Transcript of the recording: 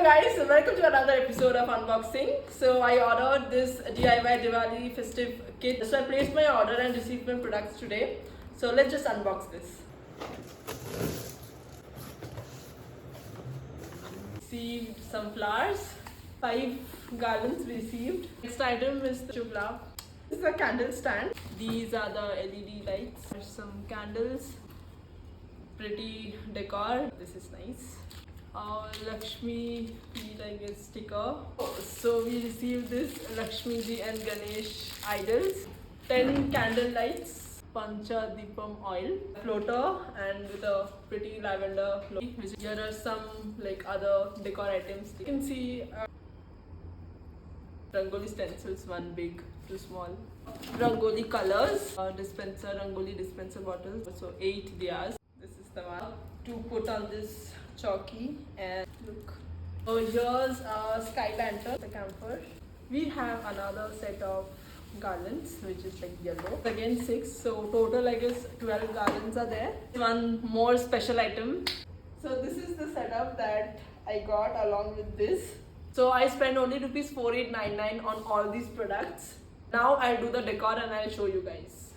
guys, welcome to another episode of unboxing. So I ordered this DIY Diwali festive kit. So I placed my order and received my products today. So let's just unbox this. Received some flowers, 5 garlands received. Next item is the chupla. This is a candle stand. These are the LED lights. There's some candles, pretty decor. This is nice. Lakshmi like a sticker. So we received this Lakshmi ji and Ganesh idols, 10 candle lights, Pancha Deepam oil, floater, and with a pretty lavender float. Here are some like other decor items. You can see Rangoli stencils, one big, two small. Rangoli colors, Rangoli dispenser bottles. So 8 diyas. This is the one to put on this chalky, and look. So here's a sky lantern, the camphor. We have another set of garlands which is like yellow. Again 6, so total I guess 12 garlands are there. One more special item. So this is the setup that I got along with this. So I spent only rupees 4899 on all these products. Now I'll do the decor and I'll show you guys.